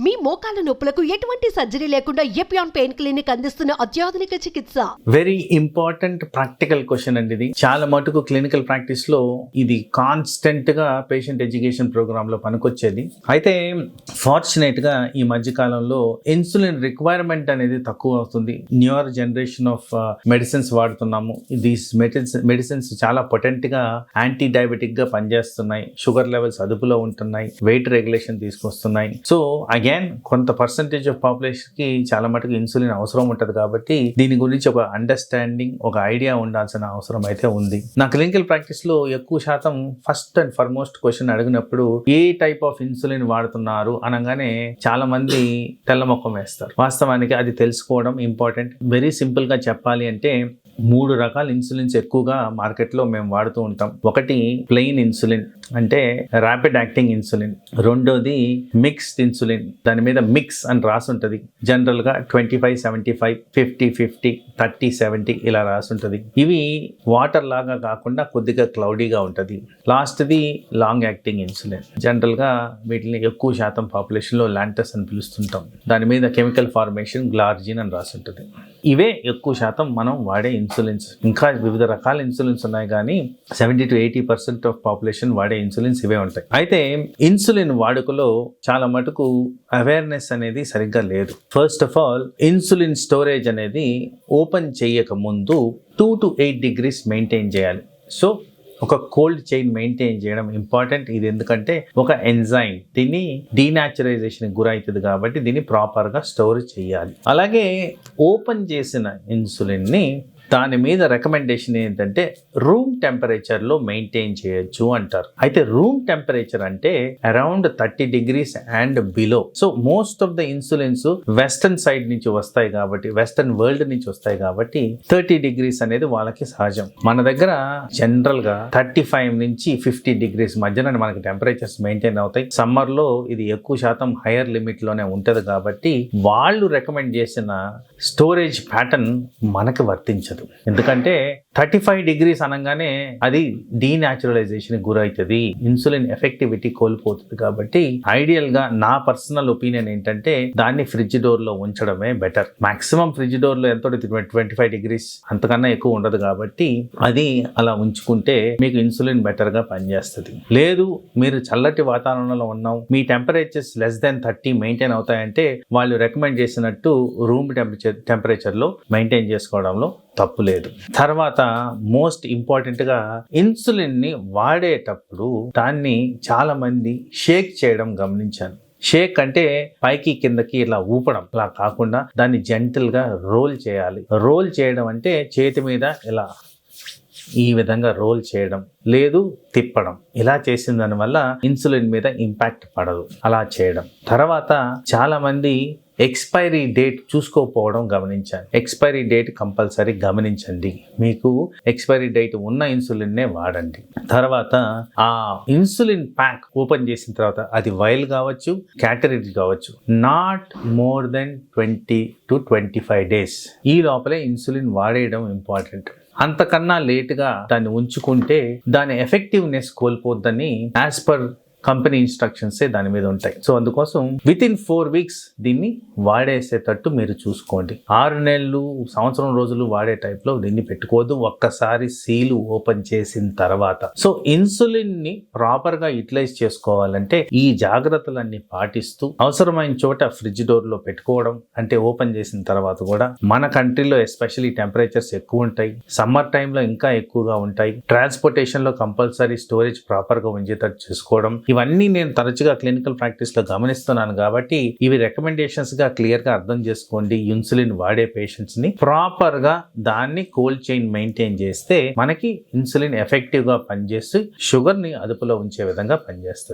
మీ మోకాల నొప్పులకు ఎటువంటి సర్జరీ లేకుండా ఎపియాన్ పెయిన్ క్లినిక్ అందిస్తున్న అత్యాధునిక చికిత్స. వెరీ ఇంపార్టెంట్ ప్రాక్టికల్ క్వశ్చన్ అండి ఇది. చాలా మటుకు క్లినికల్ ప్రాక్టీస్ లో ఇది కాన్స్టెంట్ గా పేషెంట్ ఎడ్యుకేషన్ ప్రోగ్రామ్ లో పనికొచ్చేది. అయితే ఫార్చునేట్ గా ఈ మధ్య కాలంలో ఇన్సులిన్ రిక్వైర్మెంట్ అనేది తక్కువ అవుతుంది. న్యూయర్ జనరేషన్ ఆఫ్ మెడిసిన్స్ వాడుతున్నాము. దీస్ మెడిసిన్స్ చాలా పొటెంట్ గా యాంటీ డయాబెటిక్ గా పనిచేస్తున్నాయి. షుగర్ లెవెల్స్ అదుపులో ఉంటున్నాయి. వెయిట్ రెగ్యులేషన్ తీసుకొస్తున్నాయి. సో అగైన్ కొంత పర్సంటేజ్ ఆఫ్ పాపులేషన్ కి చాలా మటుకు ఇన్సులిన్ అవసరం ఉంటది కాబట్టి దీని గురించి ఒక అండర్స్టాండింగ్, ఒక ఐడియా ఉండాల్సిన అవసరం అయితే ఉంది. నా క్లినికల్ ప్రాక్టీస్ లో ఎక్కువ శాతం ఫస్ట్ అండ్ ఫార్మోస్ట్ క్వశ్చన్ అడిగినప్పుడు ఏ టైప్ ఆఫ్ ఇన్సులిన్ వాడుతున్నారు అనగానే చాలా మంది తెల్లముఖం వేస్తారు. వాస్తవానికి అది తెలుసుకోవడం ఇంపార్టెంట్. వెరీ సింపుల్ గా చెప్పాలి అంటే 3 రకాల ఇన్సులిన్స్ ఎక్కువగా మార్కెట్లో మేము వాడుతూ ఉంటాం. ఒకటి ప్లెయిన్ ఇన్సులిన్, అంటే ర్యాపిడ్ యాక్టింగ్ ఇన్సులిన్. రెండోది మిక్స్డ్ ఇన్సులిన్, దాని మీద మిక్స్ అని రాసి ఉంటుంది. జనరల్ గా 25-75, 50-50, 30-70 ఇలా రాసి ఉంటుంది. ఇవి వాటర్ లాగా కాకుండా కొద్దిగా క్లౌడీగా ఉంటుంది. లాస్ట్ది లాంగ్ యాక్టింగ్ ఇన్సులిన్. జనరల్ గా వీటిని ఎక్కువ శాతం పాపులేషన్ లో లాంటస్ అని పిలుస్తుంటాం. దాని మీద కెమికల్ ఫార్మేషన్ గ్లార్జిన్ అని రాసి ఉంటుంది. ఇవే ఎక్కువ శాతం మనం వాడే ఇన్సులిన్స్. ఇంకా వివిధ రకాల ఇన్సులిన్స్ ఉన్నాయి, కానీ 70-80% ఆఫ్ పాపులేషన్ వాడే ఇన్సులిన్స్ ఇవే ఉంటాయి. అయితే ఇన్సులిన్ వాడుకలో చాలా మటుకు అవేర్నెస్ అనేది సరిగ్గా లేదు. First of all, insulin storage అనేది ఓపెన్ చేయక ముందు 2 to 8 degrees మెయింటైన్ చేయాలి. సో ఒక కోల్డ్ చైన్ మెయింటైన్ చేయడం ఇంపార్టెంట్. ఇది ఎందుకంటే ఒక ఎంజైమ్ దీన్ని డీనాచురైజేషన్ గురవుతుంది కాబట్టి దీన్ని ప్రాపర్గా స్టోర్ చేయాలి. అలాగే ఓపెన్ చేసిన ఇన్సులిన్ ని దాని మీద రికమెండేషన్ ఏంటంటే రూమ్ టెంపరేచర్ లో మెయింటైన్ చేయొచ్చు అంటారు. అయితే రూమ్ టెంపరేచర్ అంటే around 30 degrees and below. So most of the insulins western side నుంచి వస్తాయి కాబట్టి, వెస్టర్న్ వరల్డ్ నుంచి వస్తాయి కాబట్టి 30 degrees అనేది వాళ్ళకి సహజం. మన దగ్గర జనరల్ గా 35 నుంచి 50 degrees మధ్యన మనకి టెంపరేచర్స్ మెయింటైన్ అవుతాయి. సమ్మర్ లో ఇది ఎక్కువ శాతం హైయర్ లిమిట్ లోనే ఉంటది కాబట్టి వాళ్ళు రికమెండ్ చేసిన స్టోరేజ్ ప్యాటర్న్ మనకి వర్తించదు. ఎందుకంటే 35 degrees అనగానే అది డీనాచురలైజేషన్ గురవుతుంది, ఇన్సులిన్ ఎఫెక్టివిటీ కోల్పోతుంది. కాబట్టి ఐడియల్ గా నా పర్సనల్ ఒపీనియన్ ఏంటంటే దాన్ని ఫ్రిడ్జ్ డోర్ లో ఉంచడమే బెటర్. మాక్సిమం ఫ్రిడ్జ్ డోర్ లో ఎంతో 25 degrees, అంతకన్నా ఎక్కువ ఉండదు కాబట్టి అది అలా ఉంచుకుంటే మీకు ఇన్సులిన్ బెటర్ గా పనిచేస్తుంది. లేదు మీరు చల్లటి వాతావరణంలో ఉన్నాం, మీ టెంపరేచర్స్ లెస్ దెన్ 30 మెయింటైన్ అవుతాయంటే వాళ్ళు రికమెండ్ చేసినట్టు రూమ్ టెంపరేచర్ లో మెయింటైన్ చేసుకోవడంలో తప్పు లేదు. తర్వాత మోస్ట్ ఇంపార్టెంట్ గా ఇన్సులిన్ ని వాడేటప్పుడు దాన్ని చాలా మంది షేక్ చేయడం గమనించాను. షేక్ అంటే పైకి కిందకి ఇలా ఊపడం, అలా కాకుండా దాన్ని జెంటిల్ గా రోల్ చేయాలి. రోల్ చేయడం అంటే చేతి మీద ఇలా ఈ విధంగా రోల్ చేయడం, లేదు తిప్పడం. ఇలా చేసిన దాని వల్ల ఇన్సులిన్ మీద ఇంపాక్ట్ పడదు అలా చేయడం. తర్వాత చాలా మంది ఎక్స్పైరీ డేట్ చూసుకోకపోవడం గమనించాను. ఎక్స్పైరీ డేట్ కంపల్సరీ గమనించండి. మీకు ఎక్స్పైరీ డేట్ ఉన్న ఇన్సులిన్నే వాడండి. తర్వాత ఆ ఇన్సులిన్ ప్యాక్ ఓపెన్ చేసిన తర్వాత అది వైల్ కావచ్చు, క్యాటరేజ్ కావచ్చు, not more than 20 to 25 days ఈ లోపలే ఇన్సులిన్ వాడేయడం ఇంపార్టెంట్. అంతకన్నా లేటుగా దాన్ని ఉంచుకుంటే దాని ఎఫెక్టివ్నెస్ కోల్పోద్దని యాజ్ పర్ కంపెనీ ఇన్స్ట్రక్షన్స్ దాని మీద ఉంటాయి. సో అందుకోసం వితిన్ 4 weeks దీన్ని వాడేసేటట్టు మీరు చూసుకోండి. 6 నెలలు, సంవత్సరం రోజులు వాడే టైప్ లో దీన్ని పెట్టుకోవద్దు. ఒక్కసారి సీలు ఓపెన్ చేసిన తర్వాత. సో ఇన్సులిన్ ని ప్రాపర్ గా యూటిలైజ్ చేసుకోవాలంటే ఈ జాగ్రత్తలన్నీ పాటిస్తూ అవసరమైన చోట ఫ్రిడ్జ్ డోర్ లో పెట్టుకోవడం, అంటే ఓపెన్ చేసిన తర్వాత కూడా. మన కంట్రీలో ఎస్పెషల్లీ టెంపరేచర్స్ ఎక్కువ ఉంటాయి, సమ్మర్ టైంలో ఇంకా ఎక్కువగా ఉంటాయి. ట్రాన్స్పోర్టేషన్ లో కంపల్సరీ స్టోరేజ్ ప్రాపర్ గా ఉంచేటట్టు చేసుకోవడం, ఇవన్నీ నేను తరచుగా క్లినికల్ ప్రాక్టీస్ లో గమనిస్తున్నాను కాబట్టి ఇవి రికమెండేషన్స్ గా క్లియర్ గా అర్థం చేసుకోండి. ఇన్సులిన్ వాడే పేషెంట్స్ ని ప్రాపర్ గా దాన్ని కోల్డ్ చైన్ మెయింటైన్ చేస్తే మనకి ఇన్సులిన్ ఎఫెక్టివ్ గా పనిచేస్తూ షుగర్ ని అదుపులో ఉంచే విధంగా పనిచేస్తుంది.